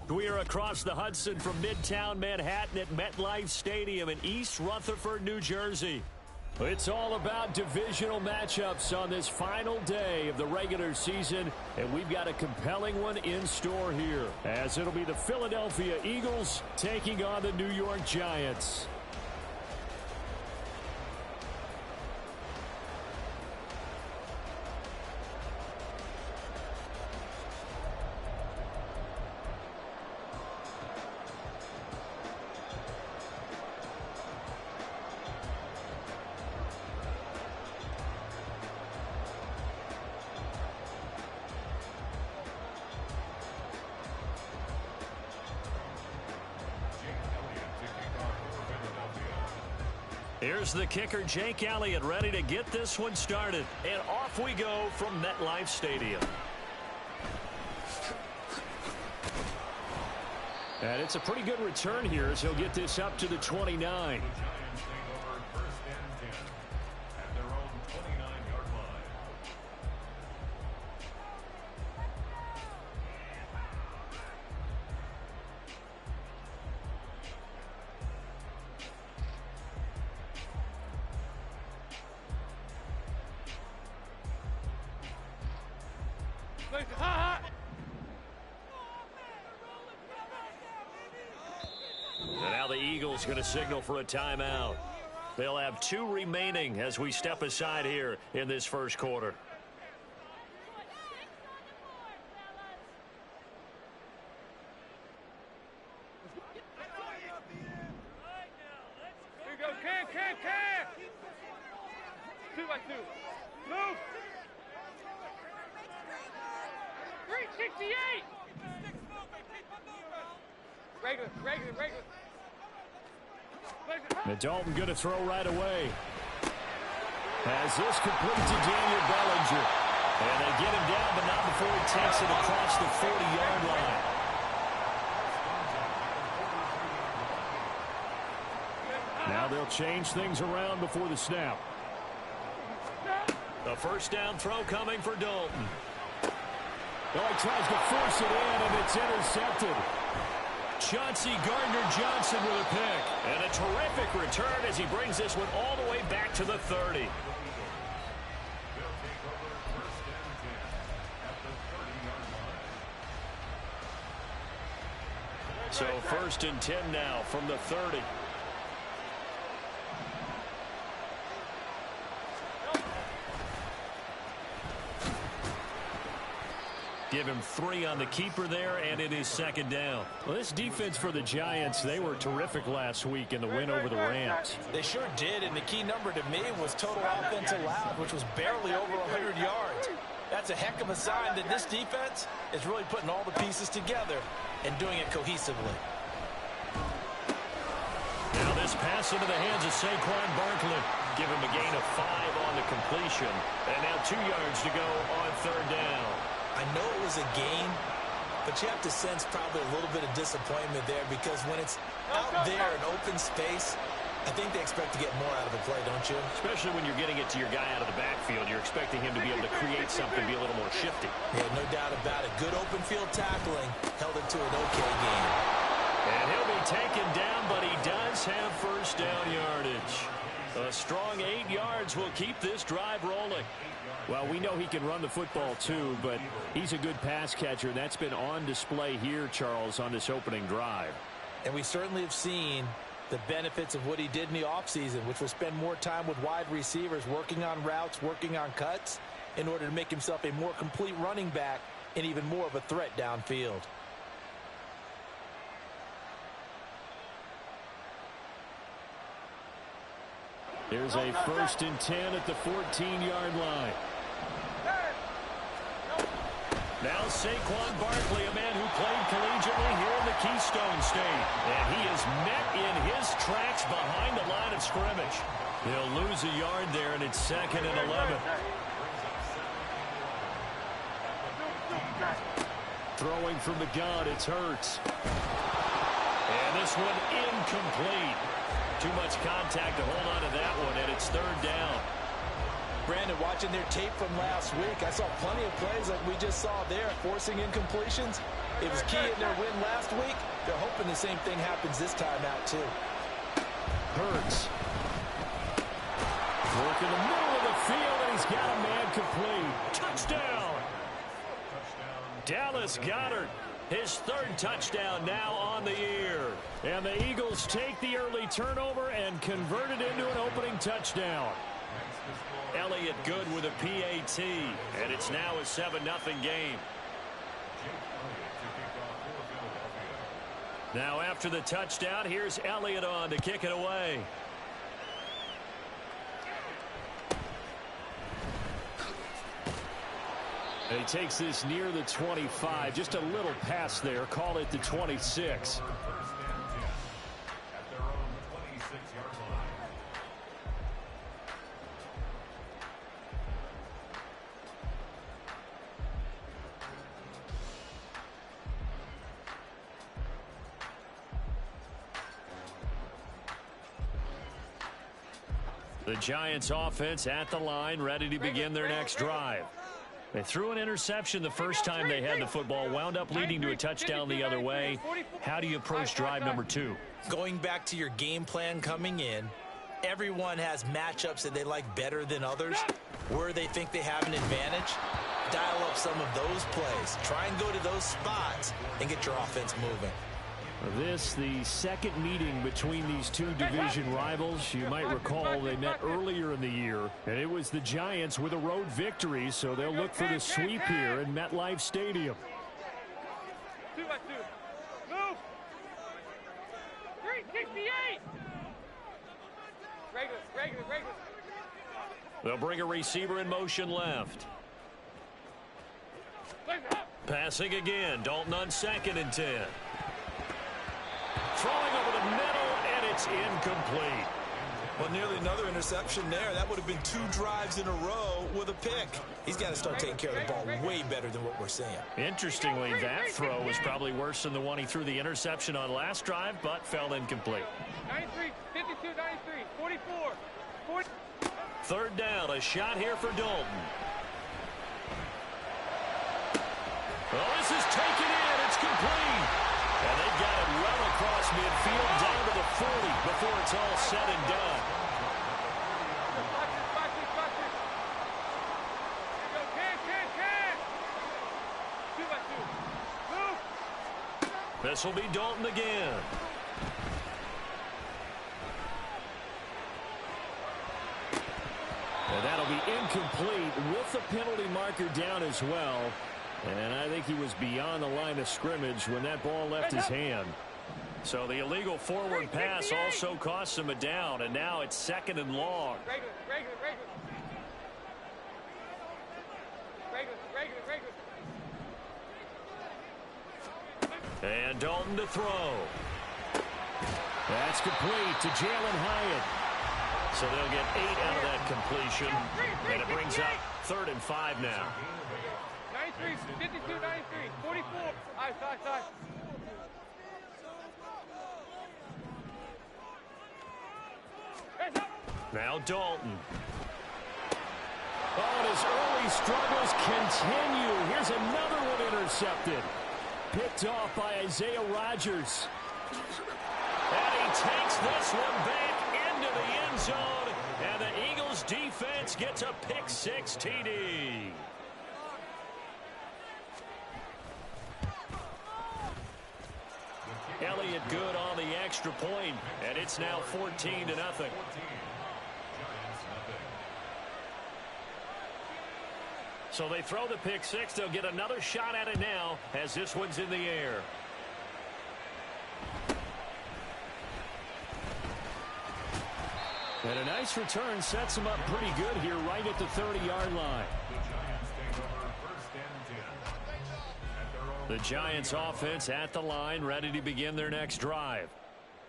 We are across the Hudson from Midtown Manhattan at MetLife Stadium in East Rutherford, New Jersey. It's all about divisional matchups on this final day of the regular season, and we've got a compelling one in store here, as it'll be the Philadelphia Eagles taking on the New York Giants. Here's the kicker, Jake Elliott, ready to get this one started. And off we go from MetLife Stadium. And it's a pretty good return here as he'll get this up to the 29. And now the Eagles going to signal for a timeout. They'll have 2 remaining as we step aside here in this first quarter. Here we go, Cam! 2 by 2. Move! 368! Regular. And Dalton going to throw right away. As this complete to Daniel Bellinger. And they get him down, but not before he takes it across the 40-yard line. Now they'll change things around before the snap. The first down throw coming for Dalton. Oh, he tries to force it in, and it's intercepted. Chauncey Gardner-Johnson with a pick. And a terrific return as he brings this one all the way back to the 30. So first and 10 now from the 30. Give him 3 on the keeper there, and it is second down. Well, this defense for the Giants, they were terrific last week in the win over the Rams. They sure did, and the key number to me was total offense allowed, which was barely over 100 yards. That's a heck of a sign that this defense is really putting all the pieces together and doing it cohesively. Now this pass into the hands of Saquon Barkley. Give him a gain of 5 on the completion. And now 2 yards to go on third down. I know it was a gain, but you have to sense probably a little bit of disappointment there because when it's out there in open space, I think they expect to get more out of the play, don't you? Especially when you're getting it to your guy out of the backfield. You're expecting him to be able to create something, be a little more shifty. Yeah, no doubt about it. Good open field tackling held it to an okay game. And he'll be taken down, but he does have first down yardage. A strong 8 yards will keep this drive rolling. Well, we know he can run the football too, but he's a good pass catcher, and that's been on display here, Charles, on this opening drive. And we certainly have seen the benefits of what he did in the offseason, which was spend more time with wide receivers, working on routes, working on cuts, in order to make himself a more complete running back and even more of a threat downfield. Here's a first and 10 at the 14-yard line. Now Saquon Barkley, a man who played collegiately here in the Keystone State. And he is met in his tracks behind the line of scrimmage. They'll lose a yard there, and it's second and 11. Throwing from the gun, it's Hurts. And this one incomplete. Too much contact to hold on to that one, and it's third down. Brandon, watching their tape from last week, I saw plenty of plays like we just saw there, forcing incompletions. It was key in their win last week. They're hoping the same thing happens this time out, too. Hurts. Work in the middle of the field, and he's got a man complete. Touchdown! Dallas Goedert, his third touchdown now on the year. And the Eagles take the early turnover and convert it into an opening touchdown. Elliott good with a PAT, and it's now a 7-0 game. Now after the touchdown, here's Elliott on to kick it away. And he takes this near the 25, just a little pass there, call it the 26. The Giants offense at the line, ready to begin their next drive. They threw an interception the first time they had the football, wound up leading to a touchdown the other way. How do you approach drive number 2? Going back to your game plan coming in, everyone has matchups that they like better than others. Where they think they have an advantage, dial up some of those plays. Try and go to those spots and get your offense moving. This, the second meeting between these two division rivals. You might recall they met earlier in the year, and it was the Giants with a road victory, so they'll look for the sweep here in MetLife Stadium. 2 by 2. Move. 368. Regular. They'll bring a receiver in motion left. Passing again. Dalton on 2nd and 10. Throwing over the middle, and it's incomplete. Well, nearly another interception there. That would have been 2 drives in a row with a pick. He's got to start taking care of the ball way better than what we're seeing. Interestingly, that throw was probably worse than the one he threw the interception on last drive, but fell incomplete. 93, 52, 93, 44, 40. Third down, a shot here for Dalton. Oh, this is taken in. It's complete. And they've got it well across midfield down to the 40 before it's all said and done. This will be Dalton again. And that'll be incomplete with the penalty marker down as well. And I think he was beyond the line of scrimmage when that ball left his hand. So the illegal forward pass also cost him a down, and now it's 2nd and long. And Dalton to throw. That's complete to Jalen Hyatt. So they'll get 8 out of that completion, and it brings up 3rd and 5 now. 93, 52, 93, 44. Side. Now Dalton. Oh, and his early struggles continue. Here's another one intercepted. Picked off by Isaiah Rodgers. And he takes this one back into the end zone. And the Eagles defense gets a pick-6 TD. Elliott good on the extra point, and it's now 14-0. So they throw the pick-6. They'll get another shot at it now as this one's in the air. And a nice return sets them up pretty good here right at the 30-yard line. The Giants offense at the line, ready to begin their next drive.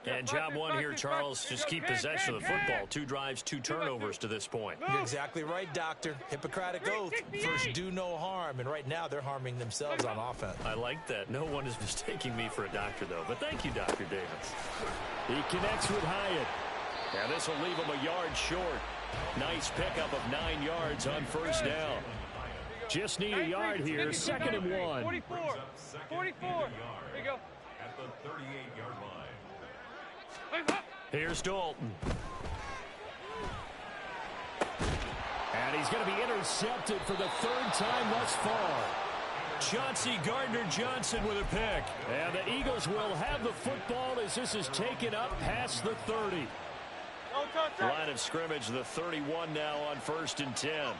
And job one here, Charles, just keep possession of the football. 2 drives, 2 turnovers to this point. You're exactly right, Doctor. Hippocratic oath. First, do no harm. And right now, they're harming themselves on offense. I like that. No one is mistaking me for a doctor, though. But thank you, Dr. Davis. He connects with Hyatt. Now this will leave him a yard short. Nice pickup of 9 yards on first down. Just need a yard here. 2nd and 1. 44. 44. There you go. At the 38-yard line. Here's Dalton. And he's going to be intercepted for the 3rd time thus far. Chauncey Gardner-Johnson with a pick. And the Eagles will have the football as this is taken up past the 30. Line of scrimmage, the 31 now on 1st and 10.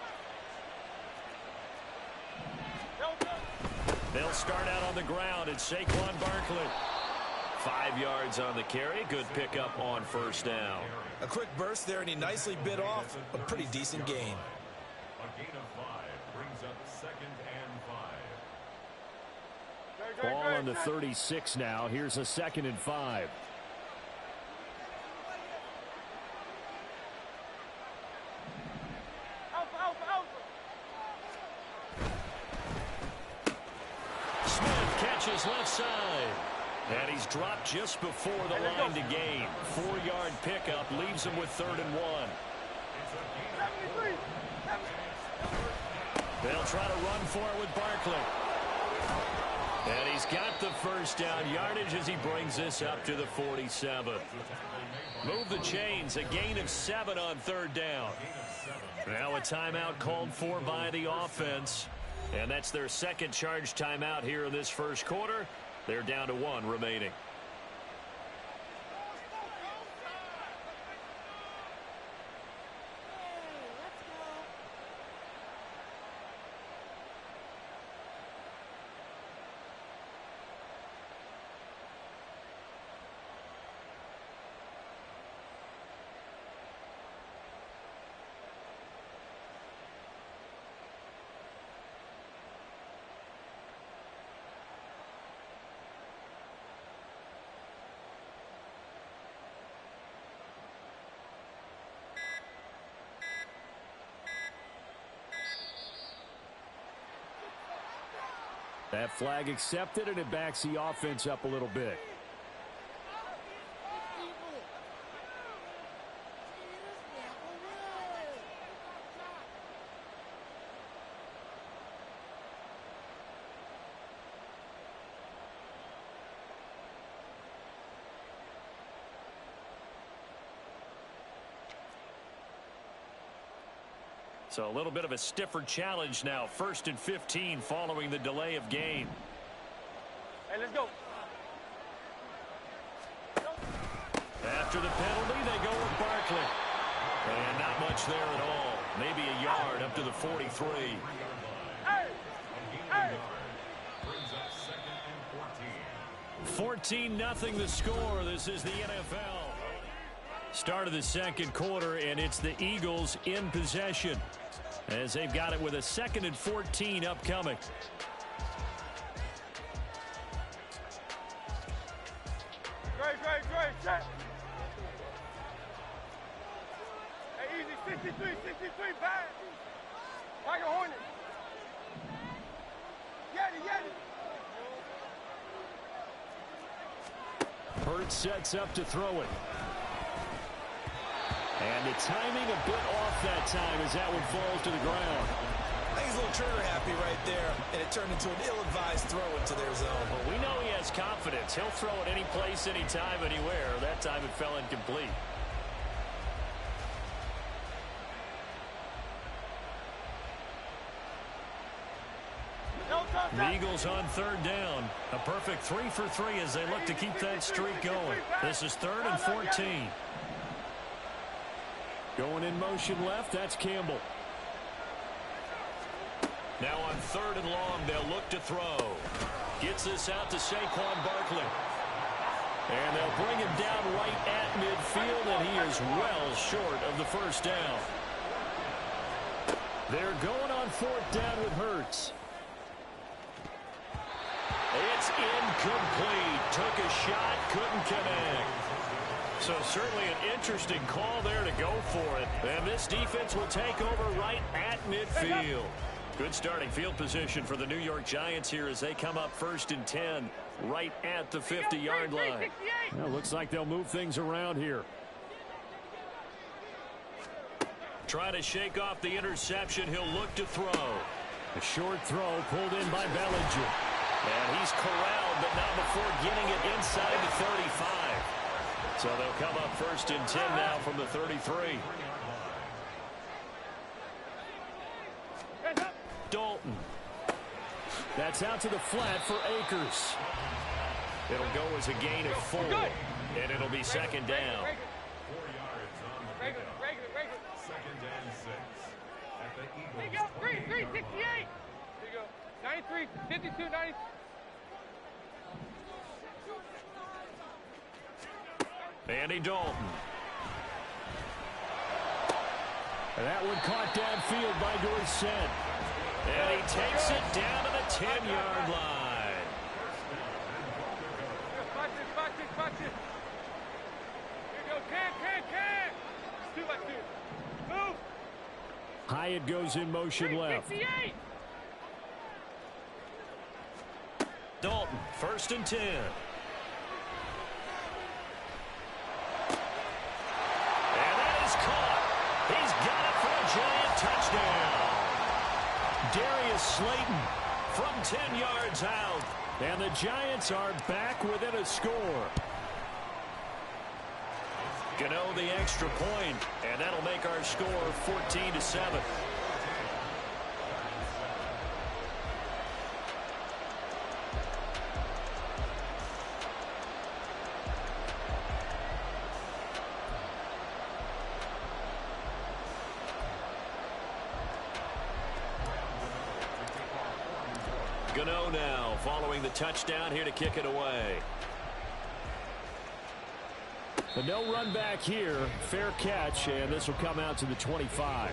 They'll start out on the ground. It's Saquon Barkley. 5 yards on the carry. Good pickup on first down. A quick burst there, and he nicely bit off a pretty decent gain. A gain of 5 brings up 2nd and 5. Ball on the 36 now. Here's a 2nd and 5. Smith catches left side. And he's dropped just before the line to gain. 4-yard pickup leaves him with 3rd and 1. They'll try to run for it with Barkley. And he's got the first down yardage as he brings this up to the 47. Move the chains. A gain of 7 on 3rd down. Now a timeout called for by the offense. And that's their 2nd charge timeout here in this 1st quarter. They're down to 1 remaining. That flag accepted, and it backs the offense up a little bit. So a little bit of a stiffer challenge now. 1st and 15 following the delay of game. Hey, let's go. After the penalty, they go with Barkley. And not much there at all. Maybe a yard up to the 43. Hey! Hey! 14-0 the score. This is the NFL. Start of the 2nd quarter, and it's the Eagles in possession as they've got it with a 2nd and 14 upcoming. Great, set. Hey, easy, 63, bad. Tiger Hornet. Yeti. Hurts sets up to throw it. And the timing a bit off that time as that one falls to the ground. I think he's a little trigger happy right there, and it turned into an ill-advised throw into their zone. Well, we know he has confidence. He'll throw it any place, anytime, anywhere. That time it fell incomplete. The Eagles on 3rd down. A perfect 3 for 3 as they look to keep that streak going. This is 3rd and 14. Going in motion left, that's Campbell. Now on 3rd and long, they'll look to throw. Gets this out to Saquon Barkley. And they'll bring him down right at midfield, and he is well short of the first down. They're going on 4th down with Hurts. It's incomplete. Took a shot, couldn't connect. So certainly an interesting call there to go for it. And this defense will take over right at midfield. Good starting field position for the New York Giants here as they come up 1st and 10 right at the 50-yard line. Well, looks like they'll move things around here. Trying to shake off the interception. He'll look to throw. A short throw pulled in by Bellinger. And he's corralled, but not before getting it inside the 35. So they'll come up 1st and 10 now from the 33. Dalton. That's out to the flat for Akers. It'll go as a gain of 4. And it'll be 2nd down. 4 yards on the pickup. 2nd and 6. At the Eagles. There you go. 68. There you go. 93, 52, 90. Andy Dalton. And that one caught downfield by Dorsett. And he takes it down to the 10-yard line. Watch it. Here you go. Can. 2 by 2. Move. Hyatt goes in motion left. 68. Dalton, 1st and 10. And that is caught. He's got it for a giant touchdown. Darius Slayton from 10 yards out. And the Giants are back within a score. Gano the extra point, and that'll make our score 14-7. Gano now following the touchdown here to kick it away. But no run back here. Fair catch, and this will come out to the 25.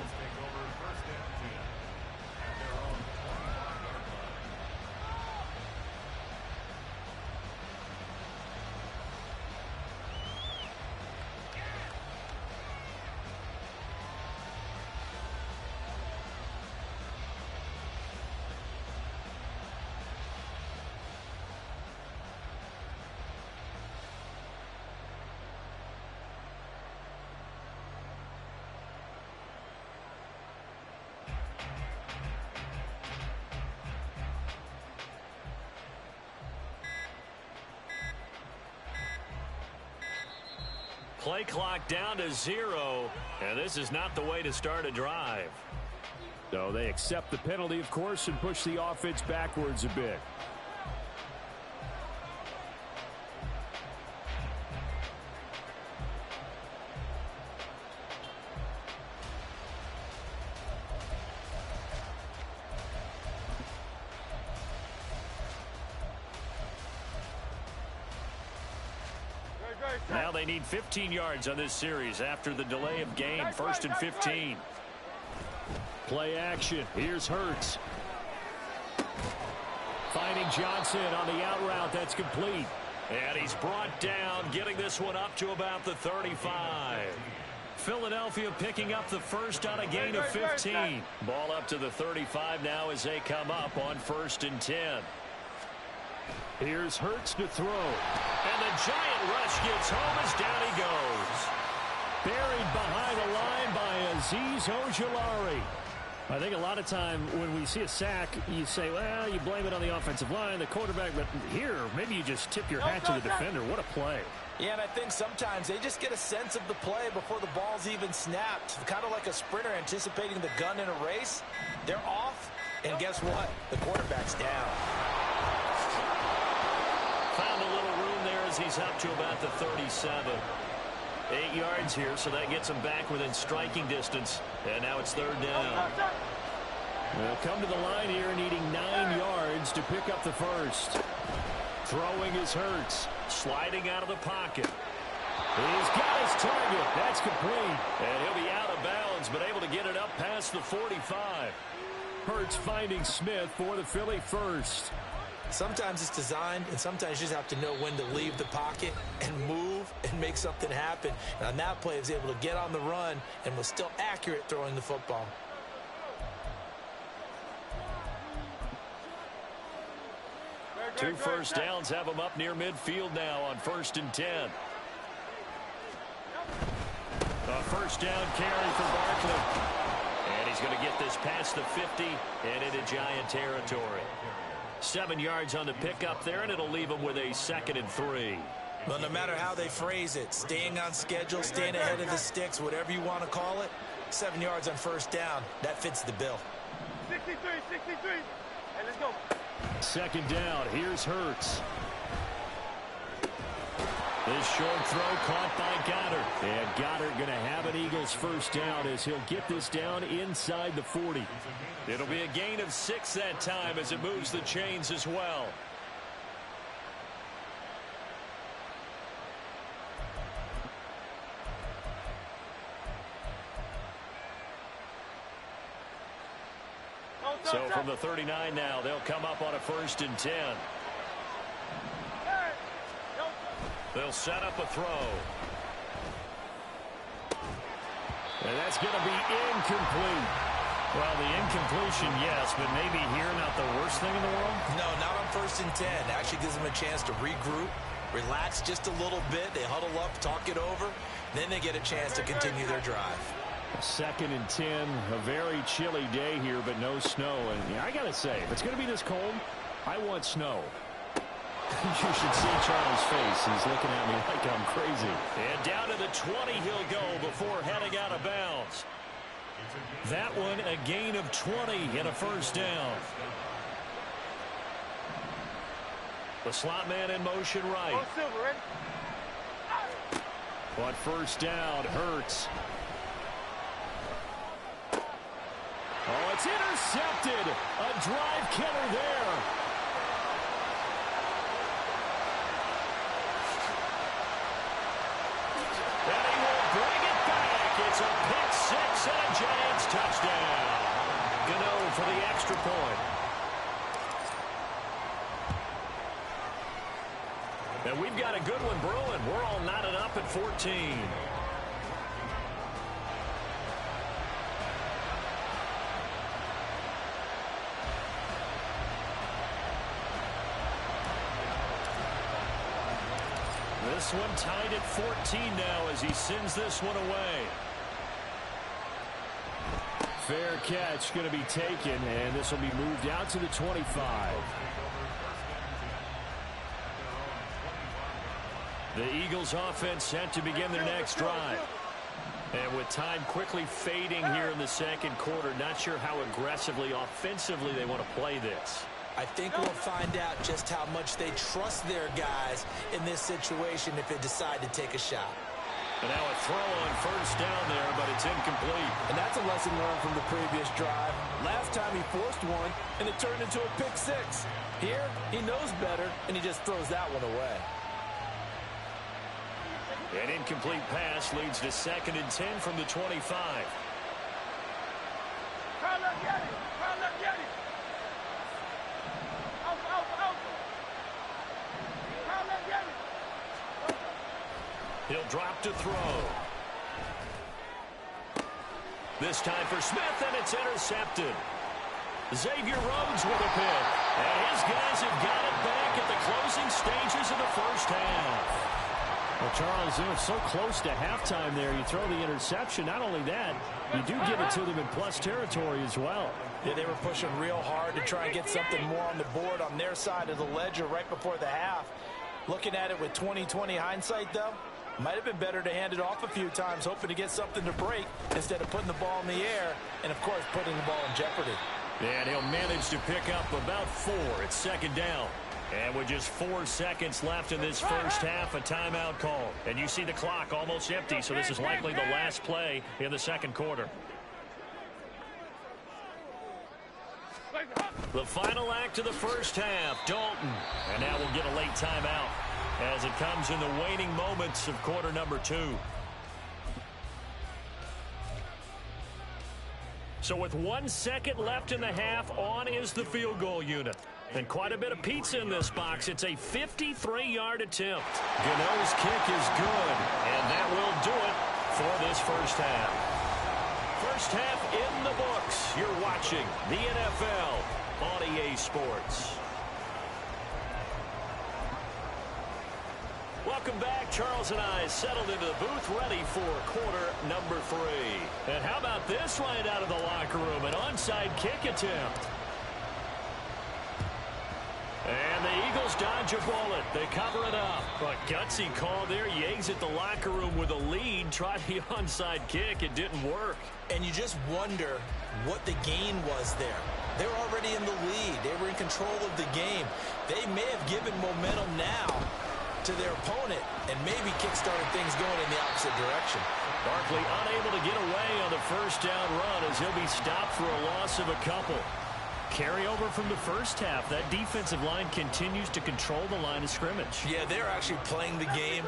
Play clock down to 0, and this is not the way to start a drive. So they accept the penalty, of course, and push the offense backwards a bit. Now they need 15 yards on this series after the delay of game. 1st and 15. Play action. Here's Hurts. Finding Johnson on the out route. That's complete. And he's brought down, getting this one up to about the 35. Philadelphia picking up the first on a gain of 15. Ball up to the 35 now as they come up on 1st and 10. Here's Hurts to throw. And the giant rush gets home as down he goes. Buried behind the line by Azeez Ojulari. I think a lot of time when we see a sack, you say, well, you blame it on the offensive line, the quarterback, but here, maybe you just tip your hat to the defender. What a play. Yeah, and I think sometimes they just get a sense of the play before the ball's even snapped. Kind of like a sprinter anticipating the gun in a race. They're off, and guess what? The quarterback's down. Found a little room there as he's up to about the 37. 8 yards here, so that gets him back within striking distance. And now it's 3rd down. They'll come to the line here needing 9 yards to pick up the first. Throwing is Hurts. Sliding out of the pocket. He's got his target. That's complete. And he'll be out of bounds, but able to get it up past the 45. Hurts finding Smith for the Philly first. Sometimes it's designed, and sometimes you just have to know when to leave the pocket and move and make something happen. And on that play, he was able to get on the run and was still accurate throwing the football. Two first downs have him up near midfield now on 1st and 10. A first down carry for Barkley. And he's going to get this past the 50 and into Giant territory. 7 yards on the pickup there, and it'll leave him with a 2nd and 3. Well, no matter how they phrase it, staying on schedule, staying ahead of the sticks, whatever you want to call it, 7 yards on first down, that fits the bill. 63. Hey, let's go. 2nd down. Here's Hurts. This short throw caught by Goddard. And Goddard going to have an Eagles first down as he'll get this down inside the 40. It'll be a gain of 6 that time as it moves the chains as well. So from the 39 now, they'll come up on a 1st and 10. They'll set up a throw. And that's going to be incomplete. Well, the incompletion, yes, but maybe here not the worst thing in the world? No, not on 1st and 10. Actually gives them a chance to regroup, relax just a little bit. They huddle up, talk it over. Then they get a chance to continue their drive. 2nd and 10, a very chilly day here, but no snow. And I got to say, if it's going to be this cold, I want snow. You should see Charles' face. He's looking at me like I'm crazy. And down to the 20 he'll go before heading out of bounds. That one a gain of 20 and a first down. The slot man in motion right. On first down, Hurts. Oh, it's intercepted. A drive killer there. And he will bring it back. It's a pick 6 and a Giants touchdown. Gano for the extra point. And we've got a good one brewing. We're all knotted up at 14. This one tied at 14 now as he sends this one away. Fair catch going to be taken, and this will be moved out to the 25. The Eagles offense set to begin their next drive. And with time quickly fading here in the second quarter, not sure how aggressively, offensively they want to play this. I think we'll find out just how much they trust their guys in this situation if they decide to take a shot. And now a throw on first down there, but it's incomplete. And that's a lesson learned from the previous drive. Last time he forced one, and it turned into a pick 6. Here, he knows better, and he just throws that one away. An incomplete pass leads to 2nd and 10 from the 25. He'll drop to throw. This time for Smith, and it's intercepted. Xavier Rhodes with a pick. And his guys have got it back at the closing stages of the first half. Well, Charles, they're so close to halftime there. You throw the interception. Not only that, you do give it to them in plus territory as well. Yeah, they were pushing real hard to try and get something more on the board on their side of the ledger right before the half. Looking at it with 20/20 hindsight, though, might have been better to hand it off a few times, hoping to get something to break instead of putting the ball in the air and, of course, putting the ball in jeopardy. And he'll manage to pick up about 4 at 2nd down. And with just 4 seconds left in this first half, a timeout call. And you see the clock almost empty, so this is likely the last play in the second quarter. The final act of the first half, Dalton. And now we'll get a late timeout as it comes in the waning moments of quarter number 2. So with 1 second left in the half, on is the field goal unit. And quite a bit of pizza in this box. It's a 53-yard attempt. Gano's kick is good, and that will do it for this first half. First half in the books. You're watching the NFL on EA Sports. welcome back. Charles and I settled into the booth, ready for quarter number 3. And how about this right out of the locker room? An onside kick attempt. And the Eagles dodge a bullet. They cover it up. A gutsy call there. You exit the locker room with a lead. Try the onside kick. It didn't work. And you just wonder what the gain was there. They're already in the lead. They were in control of the game. They may have given momentum now to their opponent and maybe kick-started things going in the opposite direction. Barkley unable to get away on the first down run as he'll be stopped for a loss of a couple. Carryover from the first half. That defensive line continues to control the line of scrimmage. Yeah, they're actually playing the game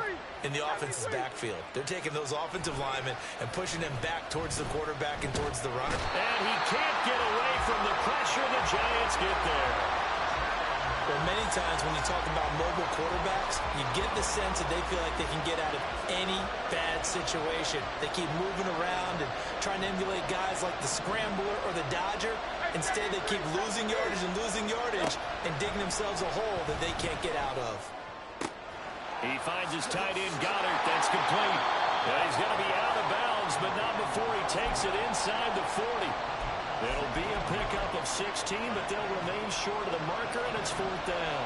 in the offense's backfield. They're taking those offensive linemen and pushing them back towards the quarterback and towards the runner. And he can't get away from the pressure. The Giants get there. Well, many times when you talk about mobile quarterbacks, you get the sense that they feel like they can get out of any bad situation. They keep moving around and trying to emulate guys like the scrambler or the dodger. Instead, they keep losing yardage and digging themselves a hole that they can't get out of. He finds his tight end, Goddard. That's complete. And he's going to be out of bounds, but not before he takes it inside the 40. It'll be a pickup of 16, but they'll remain short of the marker, and it's 4th down.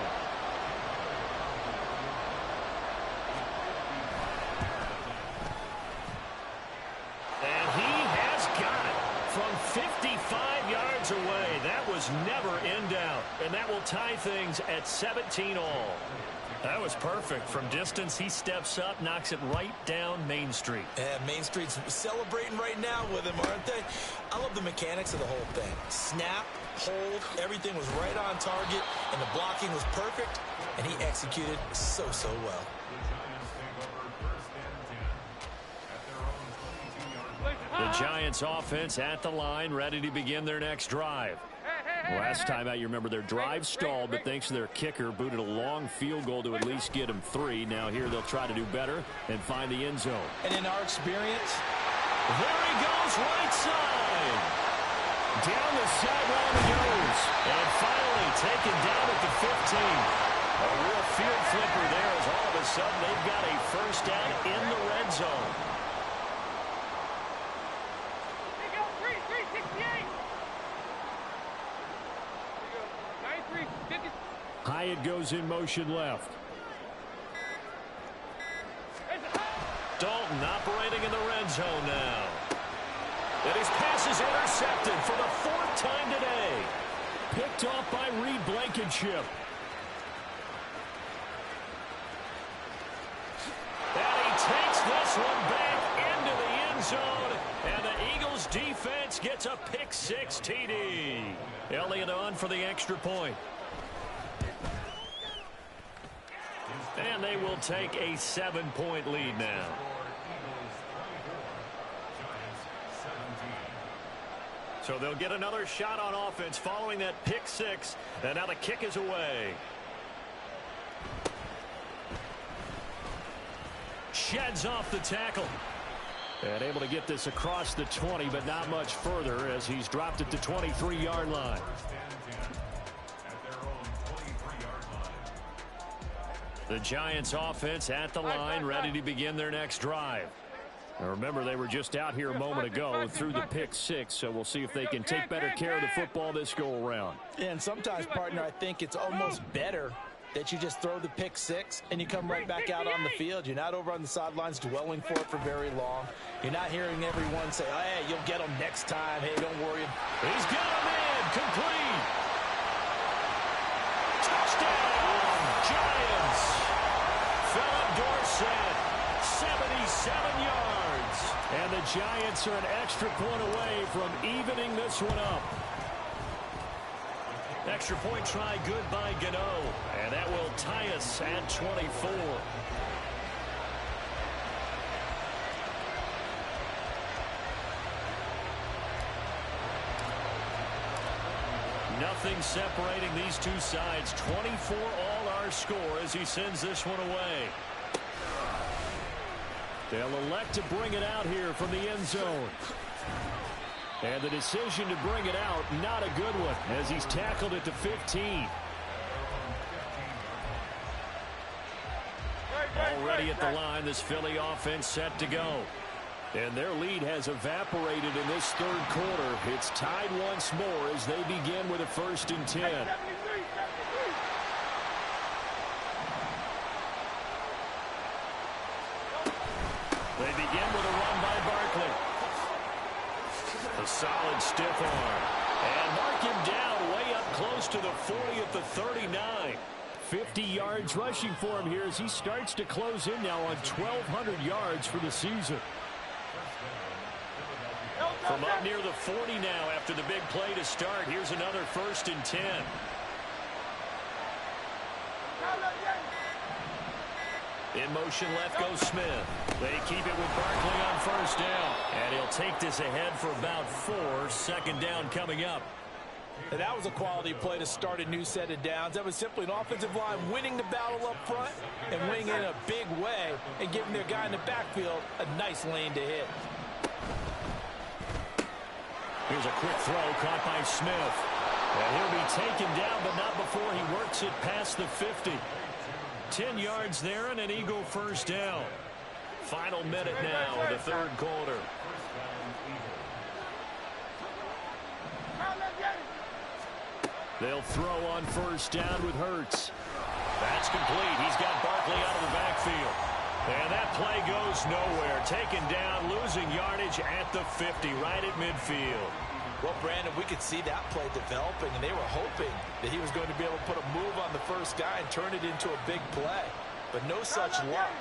And he has got it from 55 yards away. That was never in doubt, and that will tie things at 17 all. That was perfect. From distance, he steps up, knocks it right down Main Street. Yeah, Main Street's celebrating right now with him, aren't they? I love the mechanics of the whole thing. Snap, hold, everything was right on target, and the blocking was perfect, and he executed so well. The Giants offense at the line, ready to begin their next drive. Last time out, you remember their drive stalled, but thanks to their kicker, booted a long field goal to at least get them 3. Now here they'll try to do better and find the end zone. And in our experience, there he goes, right side. Down the sideline he goes. And finally taken down at the 15. A real field flipper there as all of a sudden they've got a first down in the red zone. Hyatt goes in motion left. Dalton operating in the red zone now. And his pass is intercepted for the 4th time today. Picked off by Reed Blankenship. And he takes this one back into the end zone. And the Eagles defense gets a pick-6 TD. Elliott on for the extra point. And they will take a 7-point lead now. So they'll get another shot on offense following that pick-6. And now the kick is away. Sheds off the tackle. And able to get this across the 20, but not much further as he's dropped it to 23-yard line. The Giants offense at the line, ready to begin their next drive. Now remember, they were just out here a moment ago through the pick-6, so we'll see if they can take better care of the football this go-around. And sometimes, partner, I think it's almost better that you just throw the pick-6 and you come right back out on the field. You're not over on the sidelines dwelling for it for very long. You're not hearing everyone say, oh, hey, you'll get them next time. Hey, don't worry. He's got him in. Complete. Touchdown, Giants. Philip Dorsett, 77 yards. And the Giants are an extra point away from evening this one up. Extra point try good by Gano. And that will tie us at 24. Nothing separating these two sides. 24 all our score as he sends this one away. They'll elect to bring it out here from the end zone. And the decision to bring it out, not a good one, as he's tackled it to 15. Already at the line, this Philly offense set to go. And their lead has evaporated in this third quarter. It's tied once more as they begin with a 1st and 10. They begin with a run by Barkley. A solid stiff arm. And mark him down way up close to the 40 at the 39. 50 yards rushing for him here as he starts to close in now on 1,200 yards for the season. From up near the 40 now after the big play to start. Here's another 1st and 10. In motion left goes Smith. They keep it with Barkley on 1st down. And he'll take this ahead for about 4. 2nd down coming up. And that was a quality play to start a new set of downs. That was simply an offensive line winning the battle up front and winning in a big way and giving their guy in the backfield a nice lane to hit. Here's a quick throw caught by Smith. And he'll be taken down, but not before he works it past the 50. 10 yards there and an Eagle 1st down. Final minute now of the 3rd quarter. They'll throw on 1st down with Hurts. That's complete. He's got Barkley out of the backfield. And that play goes nowhere. Taken down, losing yardage at the 50, right at midfield. Well, Brandon, we could see that play developing, and they were hoping that he was going to be able to put a move on the first guy and turn it into a big play. But no such luck.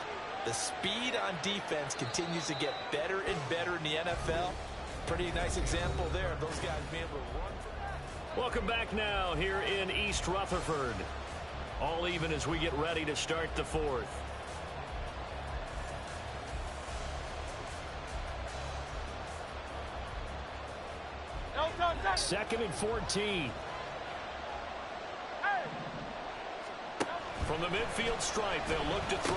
The speed on defense continues to get better and better in the NFL. Pretty nice example there of those guys being able to run. Welcome back now here in East Rutherford. All even as we get ready to start the 4th. Second and 14. From the midfield stripe, they'll look to throw.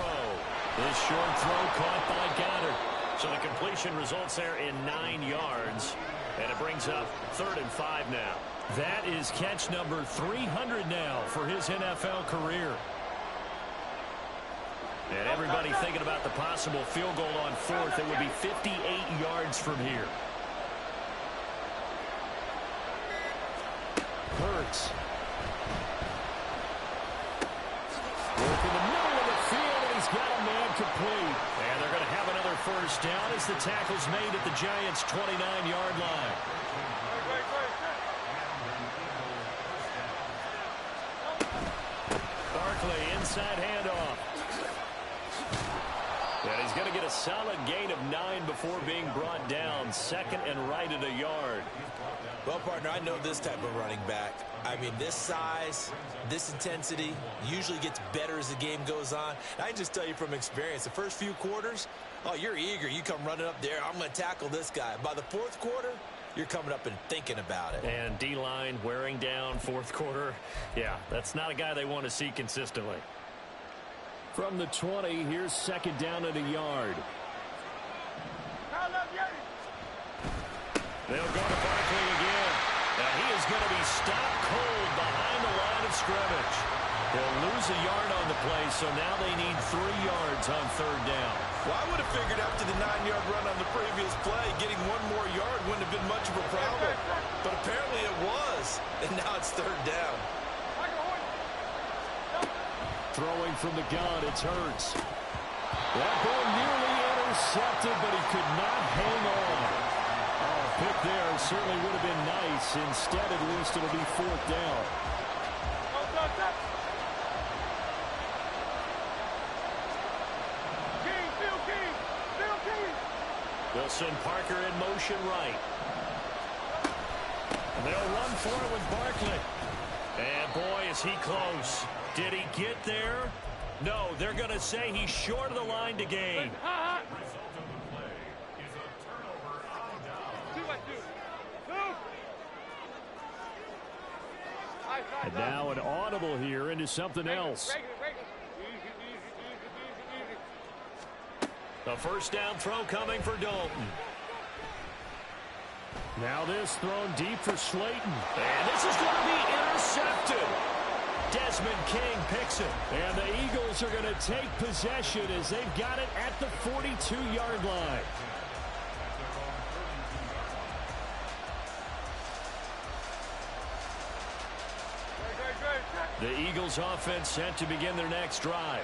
This short throw caught by Goddard. So the completion results there in 9 yards. And it brings up 3rd and 5 now. That is catch number 300 now for his NFL career. And everybody thinking about the possible field goal on 4th. It would be 58 yards from here. Hurts. Work in the middle of the field, and he's got a man complete. And they're going to have another 1st down as the tackle's made at the Giants' 29-yard line. Barkley, inside handoff. And he's going to get a solid gain of 9 before being brought down. 2nd and right at a yard. Well, partner, I know this type of running back. I mean, this size, this intensity usually gets better as the game goes on. I can just tell you from experience, the first few quarters, oh, you're eager. You come running up there, I'm going to tackle this guy. By the 4th quarter, you're coming up and thinking about it. And D-line wearing down 4th quarter. Yeah, that's not a guy they want to see consistently. From the 20, here's 2nd down at a yard. They'll go to Barkley again. And he is going to be stopped cold behind the line of scrimmage. They'll lose a yard on the play, so now they need 3 yards on 3rd down. Well, I would have figured after the 9-yard run on the previous play, getting 1 more yard wouldn't have been much of a problem. But apparently it was, and now it's 3rd down. Throwing from the gun, it's Hurts. That ball nearly intercepted, but he could not hang on. Oh, pick there certainly would have been nice. Instead, at least it'll be 4th down. They'll send Parker in motion right. They'll run for it with Barkley. And boy, is he close. Did he get there? No, they're going to say he's short of the line to gain. And now an audible here into something else. The 1st down throw coming for Dalton. Now this thrown deep for Slayton. And this is going to be intercepted. Desmond King picks it. And the Eagles are going to take possession as they've got it at the 42-yard line. The Eagles offense set to begin their next drive.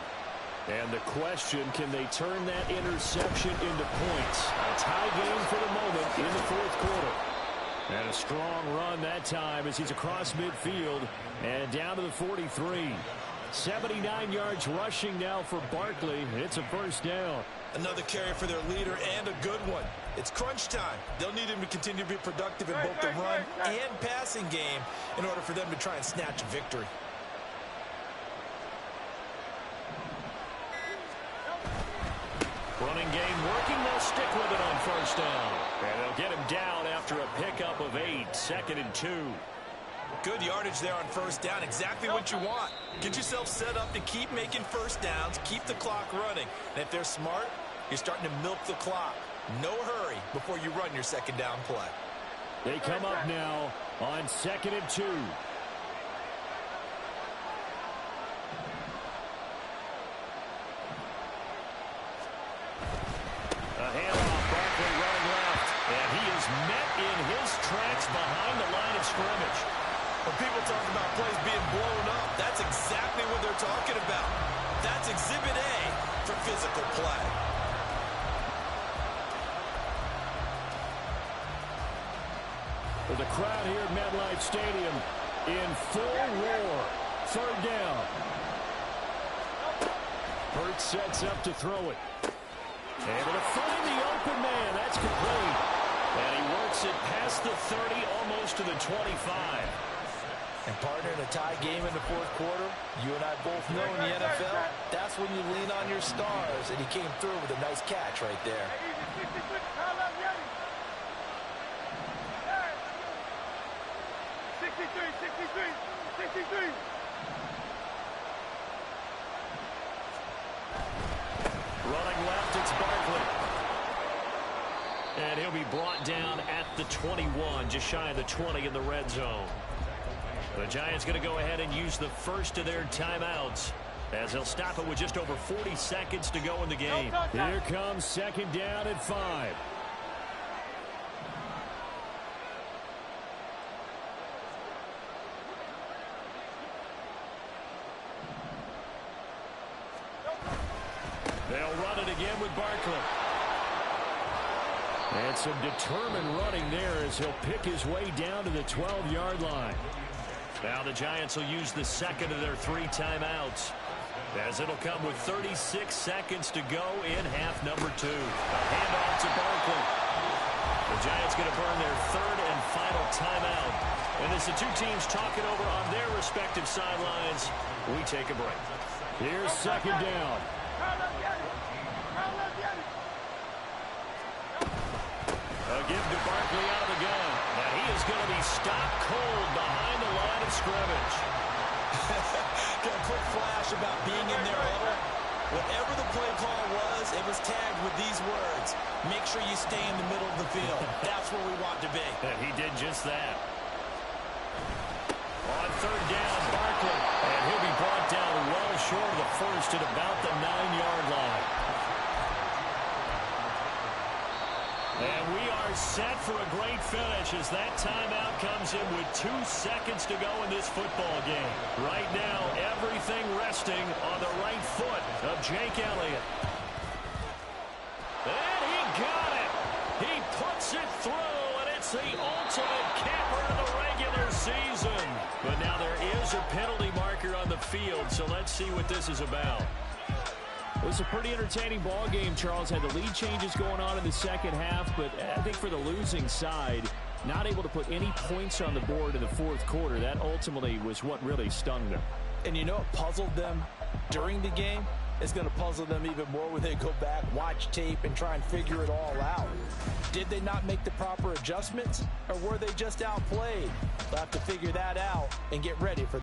And the question, can they turn that interception into points? A tie game for the moment in the fourth quarter. And a strong run that time as he's across midfield and down to the 43. 79 yards rushing now for Barkley. It's a first down. Another carry for their leader and a good one. It's crunch time. They'll need him to continue to be productive in both the run and passing game in order for them to try and snatch a victory. Running game working. They'll stick with it on first down. And they'll get him down after a pickup of 8. 2nd and 2. Good yardage there on first down. Exactly what you want. Get yourself set up to keep making first downs, keep the clock running. And if they're smart, you're starting to milk the clock. No hurry before you run your second down play. They come up now on 2nd and 2. A handoff, Barkley running left, and he is met in his tracks behind the line of scrimmage. When people talk about plays being blown up, that's exactly what they're talking about. That's Exhibit A for physical play. For the crowd here at MetLife Stadium in full roar. 3rd down. Hurts sets up to throw it. Able to find the open man. That's complete. And he works it past the 30, almost to the 25. And partner, in a tie game in the fourth quarter, you and I both know in the NFL, that's when you lean on your stars. And he came through with a nice catch right there. 63. Running left, it's Barkley. And he'll be brought down at the 21, just shy of the 20 in the red zone. The Giants going to go ahead and use the first of their timeouts as they'll stop it with just over 40 seconds to go in the game. Here comes 2nd down at 5. They'll run it again with Barkley. And some determined running there as he'll pick his way down to the 12-yard line. Now the Giants will use the second of their 3 timeouts as it'll come with 36 seconds to go in half number 2. A handoff to Barkley. The Giants going to burn their 3rd and final timeout. And as the two teams talk it over on their respective sidelines, we take a break. Here's 2nd down. A give to Barkley out of the gun. And he is going to be stopped cold behind the line of scrimmage. Got a quick flash about being in their huddle. Whatever the play call was, it was tagged with these words. Make sure you stay in the middle of the field. That's where we want to be. And he did just that. On 3rd down, Barkley. And he'll be brought down well short of the first at about the 9-yard line. And we are set for a great finish as that timeout comes in with 2 seconds to go in this football game. Right now, everything resting on the right foot of Jake Elliott. And he got it. He puts it through, and it's the ultimate capper of the regular season. But now there is a penalty marker on the field, so let's see what this is about. It was a pretty entertaining ball game. Charles had the lead changes going on in the second half, but I think for the losing side, not able to put any points on the board in the fourth quarter, that ultimately was what really stung them. And you know what puzzled them during the game? It's going to puzzle them even more when they go back, watch tape, and try and figure it all out. Did they not make the proper adjustments, or were they just outplayed? They'll have to figure that out and get ready for